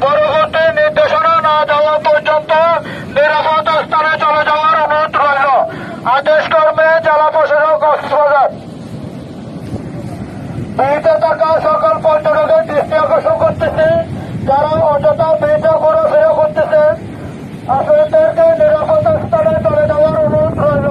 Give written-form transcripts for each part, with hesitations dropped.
পরবর্তী নির্দেশনা না দেওয়া পর্যন্ত নিরাপদ স্থানে চলে যাওয়ার অনুরোধ রইল। আদেশ কর্মে জেলা প্রশাসক কক্সবাজার। বিয়েতে থাকা সকল পর্যটকের দৃষ্টি আকর্ষণ করতেছে, যারা অযথা বিয়েতে ঘোরাফেরা করতেছে আপনাদেরকে নিরাপদ স্থানে চলে যাওয়ার অনুরোধ রইল।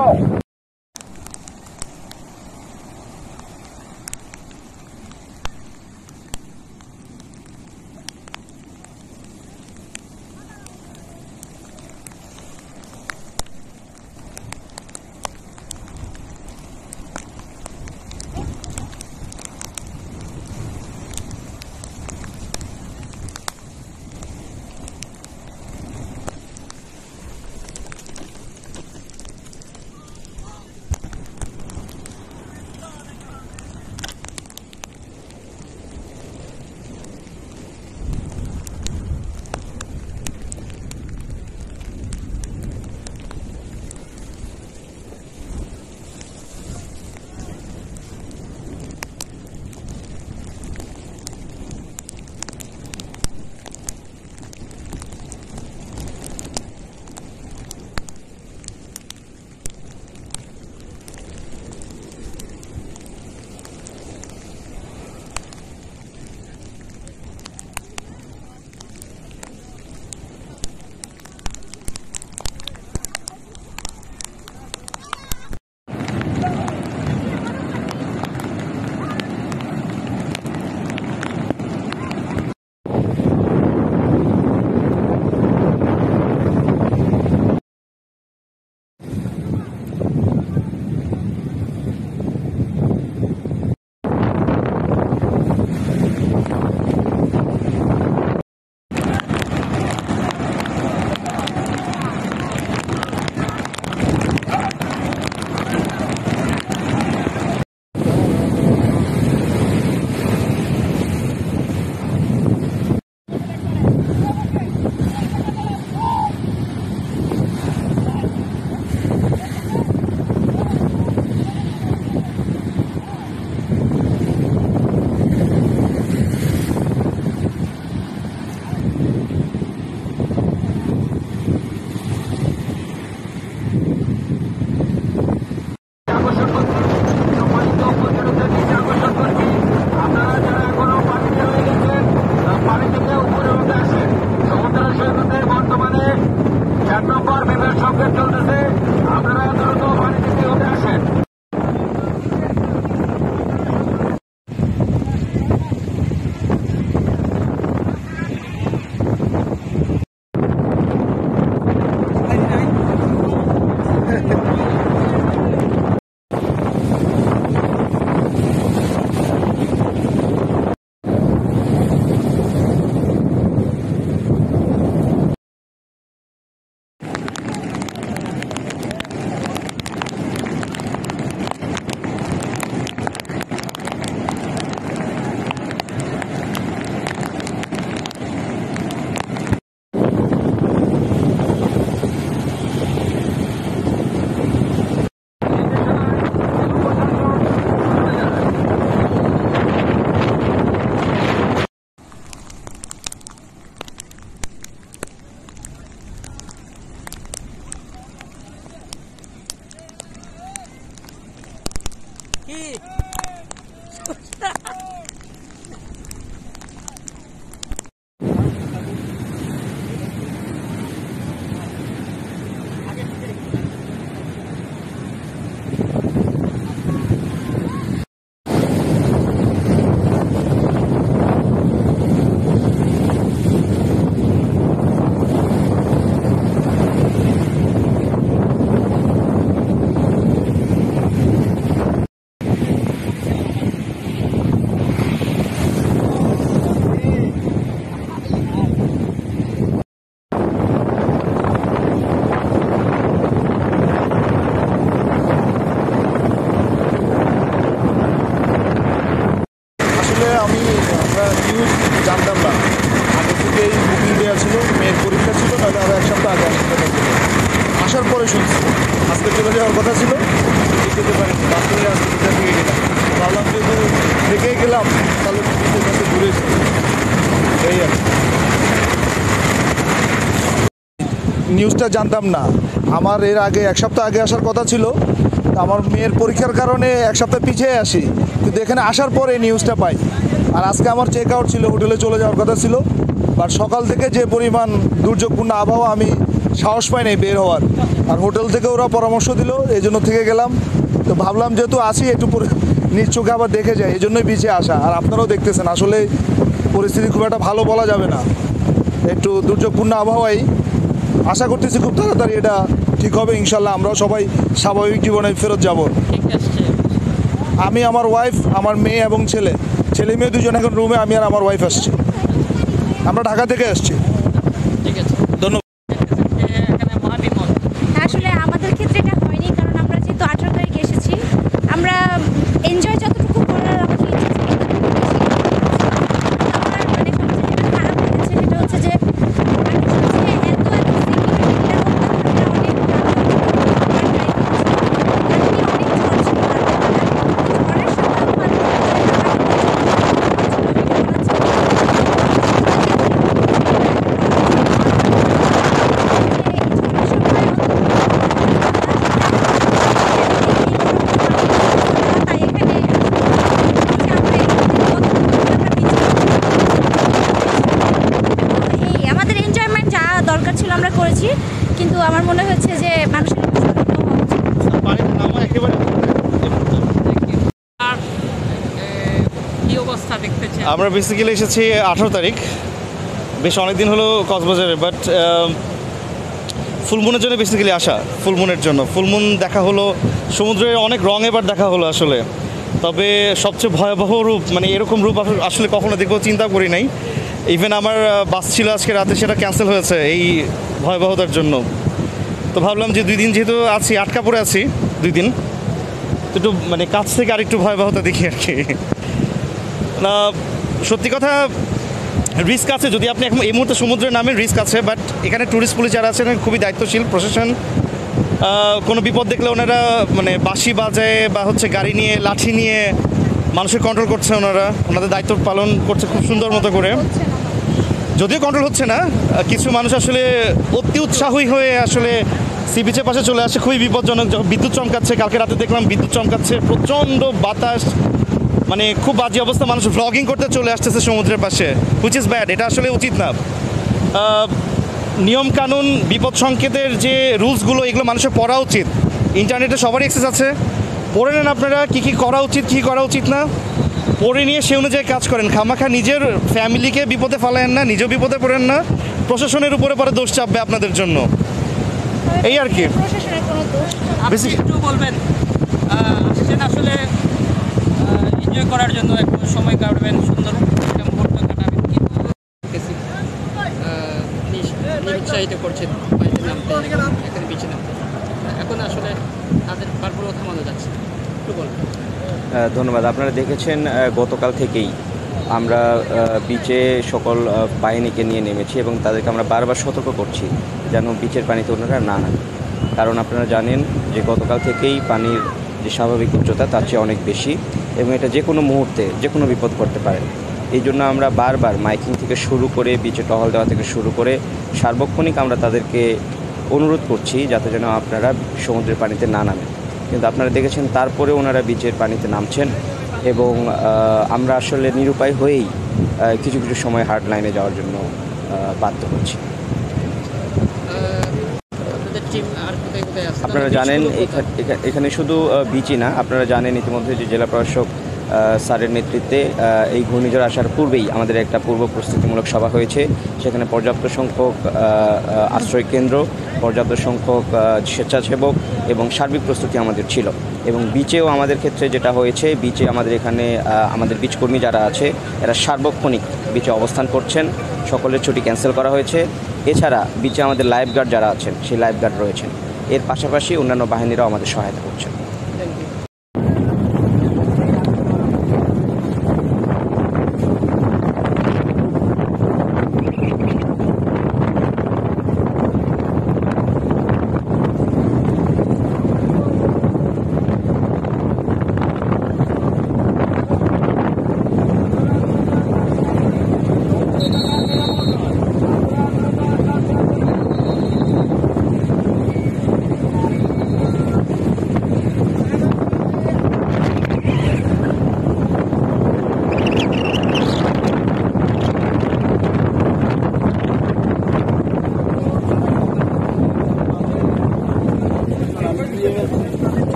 আমি আমরা নিউজ জানতাম না, আগে থেকেই বুকিং দেওয়া ছিল, মেয়ের পরীক্ষা ছিল, তাহলে আরও এক সপ্তাহ আগে আসার পরে শুনছি আজকে চলে যাওয়ার কথা ছিল, যেতে পারিনি, বাস্তবে আজকে থেকে গেলাম, ভাবলাম যেহেতু থেকেই গেলাম তাহলে কাছে ঘুরে এই আর নিউজটা জানতাম না। আমার এর আগে এক সপ্তাহ আগে আসার কথা ছিল, আমার মেয়ের পরীক্ষার কারণে এক সপ্তাহ পিছিয়ে আসি, কিন্তু এখানে আসার পরে নিউজটা পাই। আর আজকে আমার চেক আউট ছিল, হোটেলে চলে যাওয়ার কথা ছিল, বাট সকাল থেকে যে পরিমাণ দুর্যোগপূর্ণ আবহাওয়া, আমি সাহস পাই নাই বের হওয়ার। আর হোটেল থেকে ওরা পরামর্শ দিল, এই জন্য থেকে গেলাম। তো ভাবলাম যেহেতু আসি একটু নিজ চোখে আবার দেখে যায়, এই জন্যই পিছিয়ে আসা। আর আপনারাও দেখতেছেন আসলে পরিস্থিতি খুব একটা ভালো বলা যাবে না, একটু দুর্যোগপূর্ণ আবহাওয়াই। আশা করতেছি খুব তাড়াতাড়ি এটা ঠিক হবে ইনশাল্লাহ, আমরাও সবাই স্বাভাবিক জীবনে ফেরত যাব। আমি, আমার ওয়াইফ, আমার মেয়ে এবং ছেলে মেয়ে দুজন এখন রুমে, আমি আর আমার ওয়াইফ আসছি। আমরা ঢাকা থেকে আসছি। ধন্যবাদ। আসলে আমাদের ক্ষেত্রে এটা হয়নি, কারণ আমরা যেহেতু 18 তারিখে এসেছি, আমরা এনজয় যতটুকু করার আমাদের মানে সবচেয়ে খারাপ লেগেছে সেটা হচ্ছে যে আমরা করেছি, কিন্তু আমার মনে হচ্ছে যে মানুষের আমরা বেসিক্যালি এসেছি 18 তারিখ, বেশ অনেকদিন হলো কক্সবাজারে, বাট ফুলমুনের জন্য বেসিক্যালি আসা, ফুলমুনের জন্য ফুলমুন দেখা হলো, সমুদ্রের অনেক রং এবার দেখা হলো আসলে। তবে সবচেয়ে ভয়াবহ রূপ, মানে এরকম রূপ আসলে কখনো দেখবো চিন্তা করি নাই। ইভেন আমার বাস ছিল আজকে রাতে, সেটা ক্যান্সেল হয়েছে এই ভয়াবহতার জন্য। তো ভাবলাম যে 2 দিন যেহেতু আছি, আটকা পড়ে আছি 2 দিন, তো একটু মানে কাছ থেকে আরেকটু ভয়াবহতা দেখি আর কি। না, সত্যি কথা রিস্ক আছে, যদি আপনি এখন এই মুহূর্তে সমুদ্রে নামেন রিস্ক আছে, বাট এখানে ট্যুরিস্ট পুলিশ যারা আছেন খুবই দায়িত্বশীল, প্রশাসন। কোনো বিপদ দেখলে ওনারা মানে বাঁশি বাজায় বা হচ্ছে গাড়ি নিয়ে, লাঠি নিয়ে মানুষের কন্ট্রোল করছে, ওনাদের দায়িত্ব পালন করছে খুব সুন্দর মতো করে। যদিও কন্ট্রোল হচ্ছে না, কিছু মানুষ আসলে অতি উৎসাহী হয়ে আসলে সি বিচের পাশে চলে আসে, খুবই বিপজ্জনক। যখন বিদ্যুৎ চমকাচ্ছে, কালকে রাতে দেখলাম বিদ্যুৎ চমকাচ্ছে, প্রচণ্ড বাতাস, মানে খুব বাজে অবস্থা, মানুষ ভ্লগিং করতে চলে আসতেছে সমুদ্রের পাশে, হুইচ ইজ ব্যাড, এটা আসলে উচিত না। নিয়মকানুন, বিপদ সংকেতের যে রুলসগুলো, এগুলো মানুষের পড়া উচিত। ইন্টারনেটে সবারই অ্যাক্সেস আছে, পড়ে নেন আপনারা কী কী করা উচিত, কী করা উচিত না, পড়ে নিয়ে সে অনুযায়ী কাজ করেন। খামাখা নিজের ফ্যামিলিকে বিপদে ফেলেন না, নিজেও বিপদে পড়েন না, প্রশাসনের উপরে পরে দোষ চাপবে আপনাদের জন্য, এই আর কি। একটু বলবেন, আসলে এনজয় করার জন্য একটু সময় কাটাবেন, সুন্দর একটা মুহূর্ত কাটাবেন, কিন্তু নিরুৎসাহিত করছেন বাইরে নামতে, এখানে বিচে নামতে, এখন আসলে তাদের বারবার থামানো যাচ্ছে, একটু বলবেন। ধন্যবাদ। আপনারা দেখেছেন গতকাল থেকেই আমরা বিচে সকল বাহিনীকে নিয়ে নেমেছি এবং তাদেরকে আমরা বারবার সতর্ক করছি যেন বিচের পানিতে ওনারা না নামে, কারণ আপনারা জানেন যে গতকাল থেকেই পানির যে স্বাভাবিক উচ্চতা তার চেয়ে অনেক বেশি এবং এটা যে কোনো মুহূর্তে যে কোনো বিপদ করতে পারে। এই জন্য আমরা বারবার মাইকিং থেকে শুরু করে বিচে টহল দেওয়া থেকে শুরু করে সার্বক্ষণিক আমরা তাদেরকে অনুরোধ করছি যাতে যেন আপনারা সমুদ্রের পানিতে না নামেন। কিন্তু আপনারা দেখেছেন তারপরে ওনারা বিচের পানিতে নামছেন এবং আমরা আসলে নিরুপায় হয়েই কিছু কিছু সময় হার্ড লাইনে যাওয়ার জন্য বাধ্য হচ্ছি। আপনাদের টিম আর কোথায় কোথায় আছে? আপনারা জানেন এখানে শুধু বিচই না, আপনারা জানেন ইতিমধ্যে যে জেলা প্রশাসক স্যারের নেতৃত্বে এই ঘূর্ণিঝড় আসার পূর্বেই আমাদের একটা পূর্ব প্রস্তুতিমূলক সভা হয়েছে। সেখানে পর্যাপ্ত সংখ্যক আশ্রয় কেন্দ্র, পর্যাপ্ত সংখ্যক স্বেচ্ছাসেবক এবং সার্বিক প্রস্তুতি আমাদের ছিল। এবং বিচেও আমাদের ক্ষেত্রে যেটা হয়েছে, বিচে আমাদের এখানে আমাদের বিচকর্মী যারা আছে এরা সার্বক্ষণিক বিচে অবস্থান করছেন, সকলের ছুটি ক্যান্সেল করা হয়েছে। এছাড়া বিচে আমাদের লাইফগার্ড যারা আছেন সেই লাইফগার্ড রয়েছেন, এর পাশাপাশি অন্যান্য বাহিনীরাও আমাদের সহায়তা করছেন। Thank you.